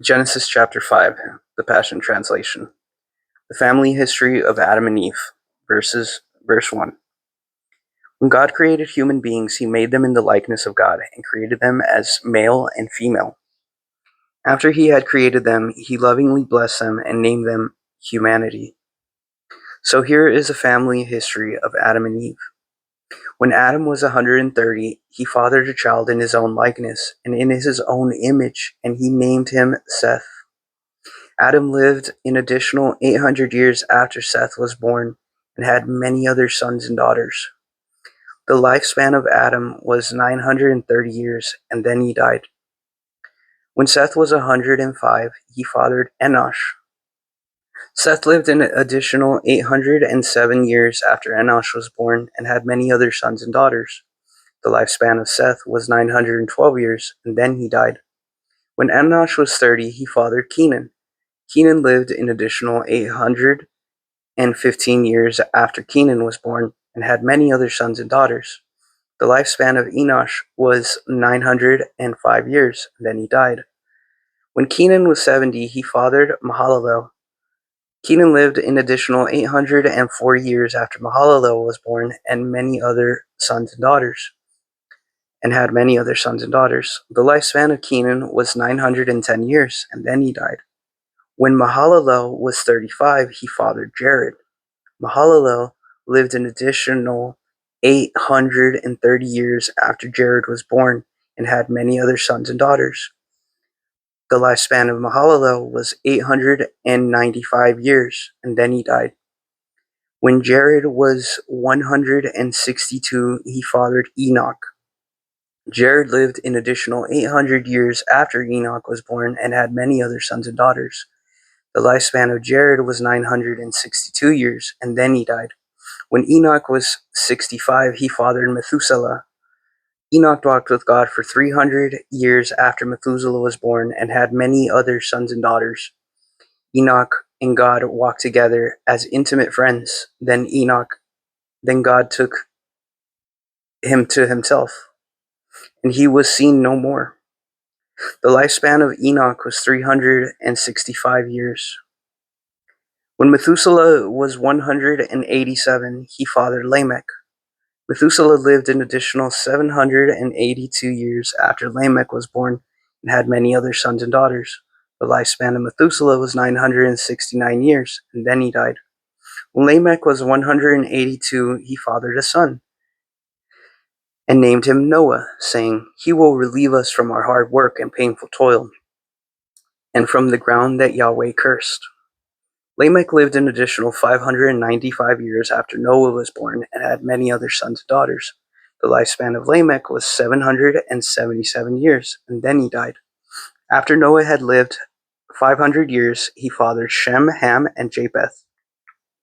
Genesis chapter 5, the Passion Translation. The family history of Adam and Eve, verse 1. When God created human beings, he made them in the likeness of God and created them as male and female. After he had created them, he lovingly blessed them and named them humanity. So here is a family history of Adam and Eve. When Adam was 130, he fathered a child in his own likeness and in his own image, and he named him Seth. Adam lived an additional 800 years after Seth was born and had many other sons and daughters. The lifespan of Adam was 930 years, and then he died. When Seth was 105, he fathered Enosh. Seth lived an additional 807 years after Enosh was born and had many other sons and daughters. The lifespan of Seth was 912 years, and then he died. When Enosh was 30, he fathered Kenan. Kenan lived an additional 815 years after Kenan was born and had many other sons and daughters. The lifespan of Enosh was 905 years, and then he died. When Kenan was 70, he fathered Mahalalel. Kenan lived an additional 840 years after Mahalalel was born and many other sons and daughters. The lifespan of Kenan was 910 years, and then he died. When Mahalalel was 35, he fathered Jared. Mahalalel lived an additional 830 years after Jared was born and had many other sons and daughters. The lifespan of Mahalalel was 895 years, and then he died. When Jared was 162, he fathered Enoch. Jared lived an additional 800 years after Enoch was born and had many other sons and daughters. The lifespan of Jared was 962 years, and then he died. When Enoch was 65, he fathered Methuselah. Enoch walked with God for 300 years after Methuselah was born and had many other sons and daughters. Enoch and God walked together as intimate friends. Then God took him to himself, and he was seen no more. The lifespan of Enoch was 365 years. When Methuselah was 187, he fathered Lamech. Methuselah lived an additional 782 years after Lamech was born and had many other sons and daughters. The lifespan of Methuselah was 969 years, and then he died. When Lamech was 182, he fathered a son and named him Noah, saying, "He will relieve us from our hard work and painful toil, and from the ground that Yahweh cursed." Lamech lived an additional 595 years after Noah was born and had many other sons and daughters. The lifespan of Lamech was 777 years, and then he died. After Noah had lived 500 years, he fathered Shem, Ham, and Japheth.